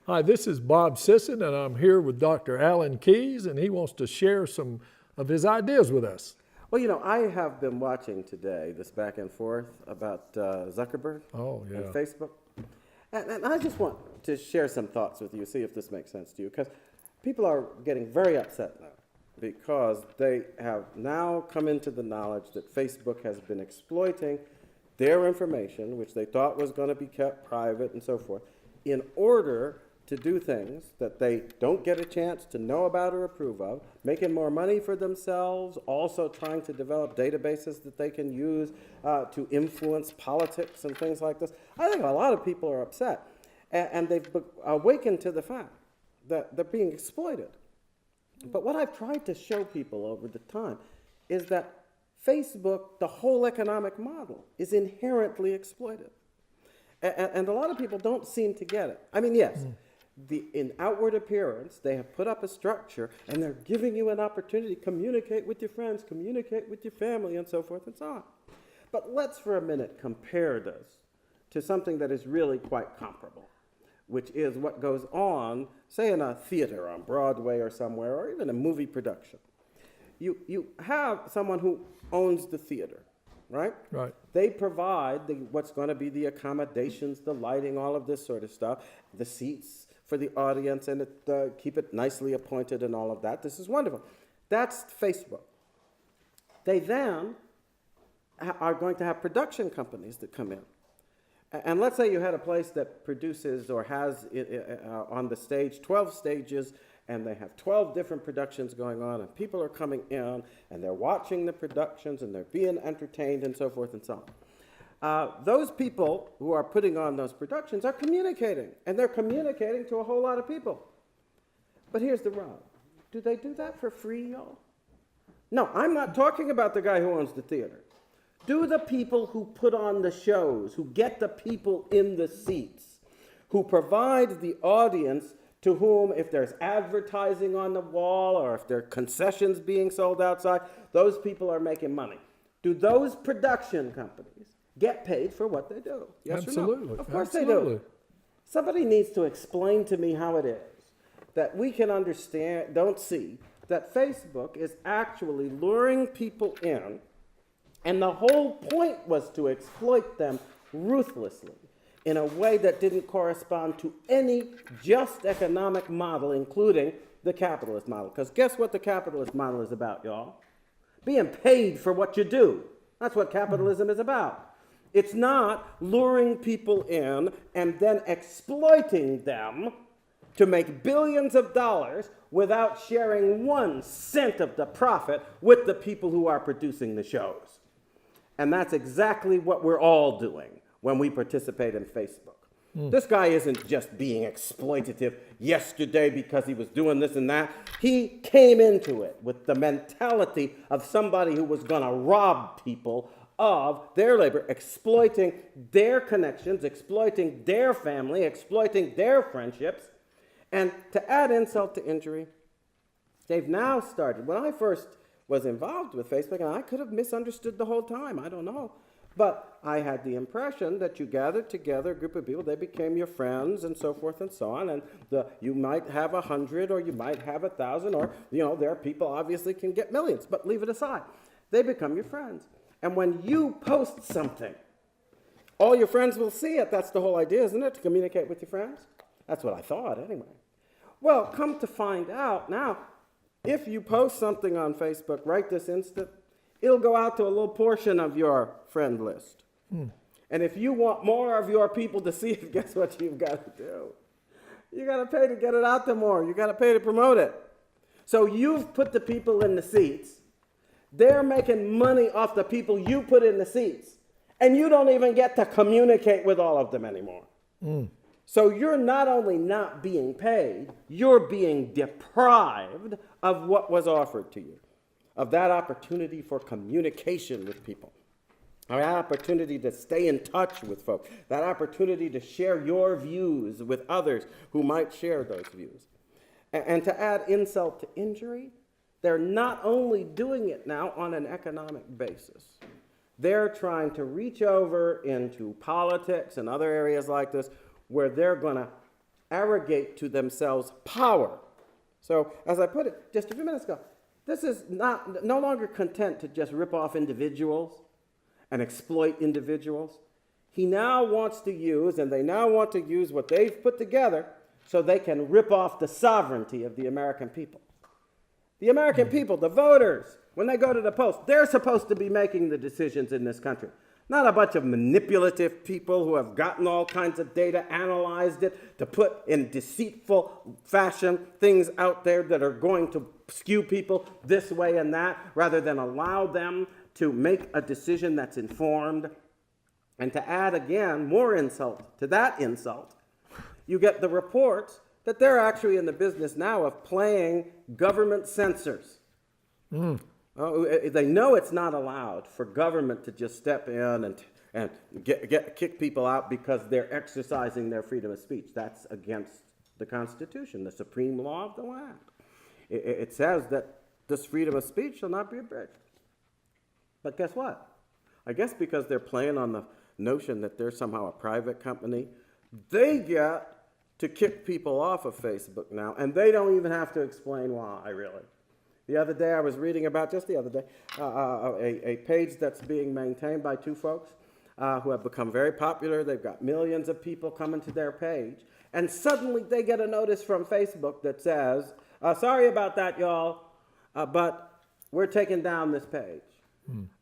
Hi, this is Bob Sisson, and I'm here with Dr. Alan Keyes, and he wants to share some of his ideas with us. Well, I have been watching today this back and forth about Zuckerberg Oh, and yeah. Facebook. And I just want to share some thoughts with you, see if this makes sense to you, because people are getting very upset now because they have now come into the knowledge that Facebook has been exploiting their information, which they thought was going to be kept private and so forth, in order to do things that they don't get a chance to know about or approve of, making more money for themselves, also trying to develop databases that they can use to influence politics and things like this. I think a lot of people are upset, and they've awakened to the fact that they're being exploited. But what I've tried to show people over the time is that Facebook, the whole economic model, is inherently exploited. And a lot of people don't seem to get it. I mean, yes, in outward appearance, they have put up a structure and they're giving you an opportunity to communicate with your friends, communicate with your family, and so forth and so on. But let's for a minute compare this to something that is really quite comparable, which is what goes on, say, in a theater on Broadway or somewhere, or even a movie production. You have someone who owns the theater, right? Right. They provide what's going to be the accommodations, the lighting, all of this sort of stuff, the seats for the audience, and keep it nicely appointed and all of that. This is wonderful. That's Facebook. They then are going to have production companies that come in. And let's say you had a place that produces or has on the stage 12 stages, and they have 12 different productions going on, and people are coming in, and they're watching the productions, and they're being entertained, and so forth and so on. Those people who are putting on those productions are communicating, and they're communicating to a whole lot of people. But here's the rub. Do they do that for free, y'all? No, I'm not talking about the guy who owns the theater. Do the people who put on the shows, who get the people in the seats, who provide the audience to whom, if there's advertising on the wall or if there are concessions being sold outside, those people are making money. Do those production companies get paid for what they do? Yes Absolutely. or no? Of course Absolutely. they do. Somebody needs to explain to me how it is that we can understand, don't see, that Facebook is actually luring people in, and the whole point was to exploit them ruthlessly in a way that didn't correspond to any just economic model, including the capitalist model. Because guess what the capitalist model is about, y'all? Being paid for what you do. That's what capitalism is about. It's not luring people in and then exploiting them to make billions of dollars without sharing 1 cent of the profit with the people who are producing the shows. And that's exactly what we're all doing when we participate in Facebook. This guy isn't just being exploitative yesterday because he was doing this and that. He came into it with the mentality of somebody who was going to rob people of their labor, exploiting their connections, exploiting their family, exploiting their friendships. And to add insult to injury, they've now started. When I first was involved with Facebook, and I could have misunderstood the whole time, I don't know. But I had the impression that you gathered together a group of people, they became your friends and so forth and so on, and you might have 100 or you might have 1,000, or, there are people obviously can get millions, but leave it aside. They become your friends. And when you post something, all your friends will see it. That's the whole idea, isn't it? To communicate with your friends? That's what I thought, anyway. Well, come to find out now, if you post something on Facebook right this instant, it'll go out to a little portion of your friend list. And if you want more of your people to see it, guess what you've got to do? You got to pay to get it out there more. You got to pay to promote it. So you've put the people in the seats. They're making money off the people you put in the seats. And you don't even get to communicate with all of them anymore. So you're not only not being paid, you're being deprived of what was offered to you, of that opportunity for communication with people, that opportunity to stay in touch with folks, that opportunity to share your views with others who might share those views. And to add insult to injury, they're not only doing it now on an economic basis, they're trying to reach over into politics and other areas like this where they're going to arrogate to themselves power. So, as I put it just a few minutes ago, this is no longer content to just rip off individuals and exploit individuals. He now wants to use, and they now want to use what they've put together so they can rip off the sovereignty of the American people. The American people, the voters, when they go to the polls, they're supposed to be making the decisions in this country. Not a bunch of manipulative people who have gotten all kinds of data, analyzed it to put in deceitful fashion things out there that are going to skew people this way and that, rather than allow them to make a decision that's informed. And to add again more insult to that insult, you get the reports that they're actually in the business now of playing government censors. They know it's not allowed for government to just step in and kick people out because they're exercising their freedom of speech. That's against the Constitution, the supreme law of the land. It says that this freedom of speech shall not be abridged. But guess what? I guess because they're playing on the notion that they're somehow a private company, they get to kick people off of Facebook now, and they don't even have to explain why, really. The other day, I was reading about, just the other day, a page that's being maintained by two folks who have become very popular. They've got millions of people coming to their page, and suddenly they get a notice from Facebook that says, sorry about that, y'all, but we're taking down this page.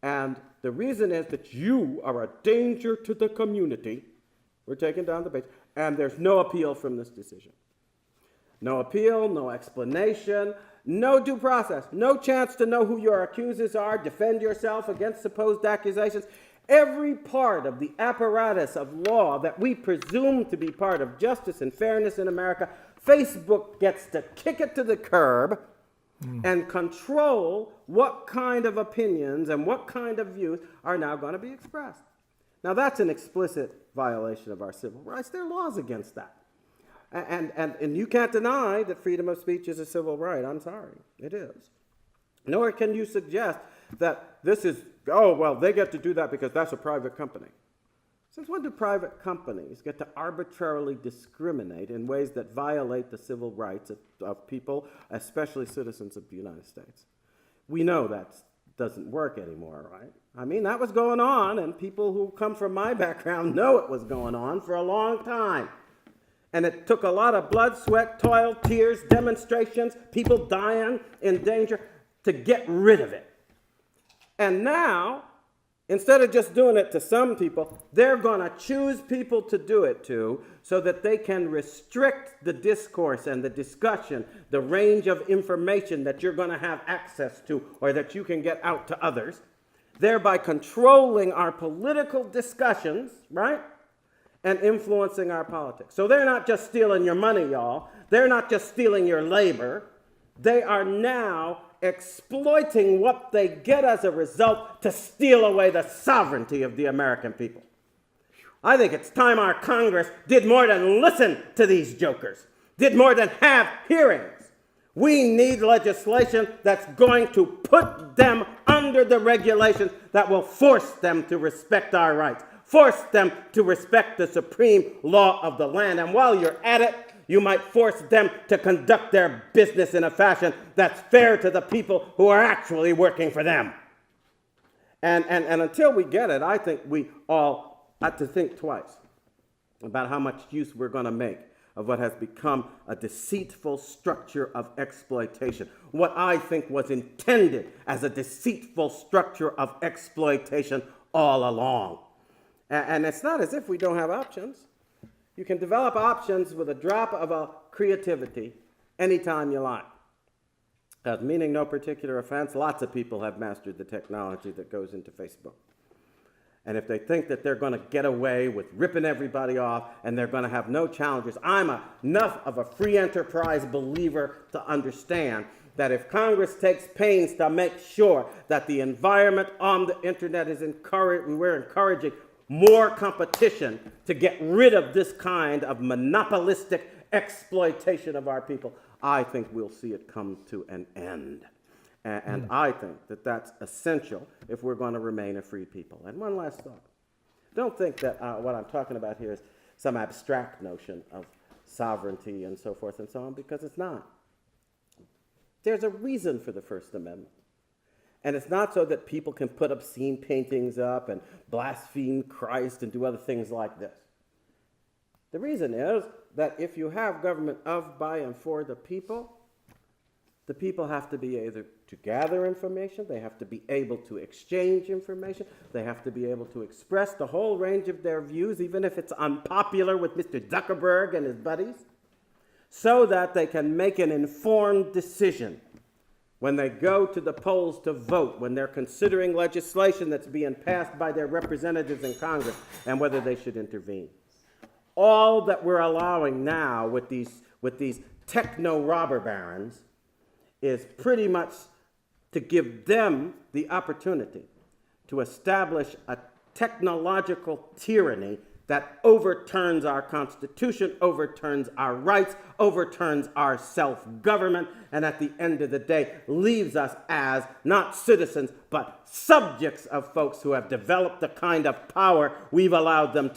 And the reason is that you are a danger to the community. We're taking down the page. And there's no appeal from this decision. No appeal, no explanation, no due process, no chance to know who your accusers are, defend yourself against supposed accusations. Every part of the apparatus of law that we presume to be part of justice and fairness in America, Facebook gets to kick it to the curb and control what kind of opinions and what kind of views are now going to be expressed. Now, that's an explicit violation of our civil rights. There are laws against that. And you can't deny that freedom of speech is a civil right. I'm sorry. It is. Nor can you suggest that this is, oh, well, they get to do that because that's a private company. Since when do private companies get to arbitrarily discriminate in ways that violate the civil rights of people, especially citizens of the United States? We know that doesn't work anymore, right? I mean, that was going on, and people who come from my background know it was going on for a long time. And it took a lot of blood, sweat, toil, tears, demonstrations, people dying in danger to get rid of it. And now, instead of just doing it to some people, they're going to choose people to do it to so that they can restrict the discourse and the discussion, the range of information that you're going to have access to or that you can get out to others, thereby controlling our political discussions, right? And influencing our politics. So they're not just stealing your money, y'all. They're not just stealing your labor. They are now exploiting what they get as a result to steal away the sovereignty of the American people. I think it's time our Congress did more than listen to these jokers, did more than have hearings. We need legislation that's going to put them under the regulations that will force them to respect our rights, force them to respect the supreme law of the land. And while you're at it, you might force them to conduct their business in a fashion that's fair to the people who are actually working for them. And until we get it, I think we all have to think twice about how much use we're going to make of what has become a deceitful structure of exploitation. What I think was intended as a deceitful structure of exploitation all along. And it's not as if we don't have options. You can develop options with a drop of a creativity anytime you like. Meaning no particular offense, lots of people have mastered the technology that goes into Facebook. And if they think that they're going to get away with ripping everybody off and they're going to have no challenges, I'm enough of a free enterprise believer to understand that if Congress takes pains to make sure that the environment on the internet is we're encouraging more competition to get rid of this kind of monopolistic exploitation of our people, I think we'll see it come to an end. And I think that that's essential if we're going to remain a free people. And one last thought. Don't think that what I'm talking about here is some abstract notion of sovereignty and so forth and so on, because it's not. There's a reason for the First Amendment. And it's not so that people can put obscene paintings up and blaspheme Christ and do other things like this. The reason is that if you have government of, by, and for the people have to be able to gather information, they have to be able to exchange information, they have to be able to express the whole range of their views, even if it's unpopular with Mr. Zuckerberg and his buddies, so that they can make an informed decision when they go to the polls to vote, when they're considering legislation that's being passed by their representatives in Congress, and whether they should intervene. All that we're allowing now with these techno-robber barons is pretty much to give them the opportunity to establish a technological tyranny that overturns our Constitution, overturns our rights, overturns our self-government, and at the end of the day leaves us as not citizens, but subjects of folks who have developed the kind of power we've allowed them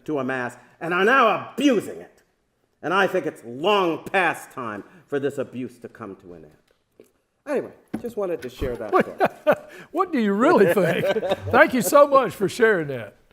to amass and are now abusing it. And I think it's long past time for this abuse to come to an end. Anyway, just wanted to share that thought. What do you really think? Thank you so much for sharing that.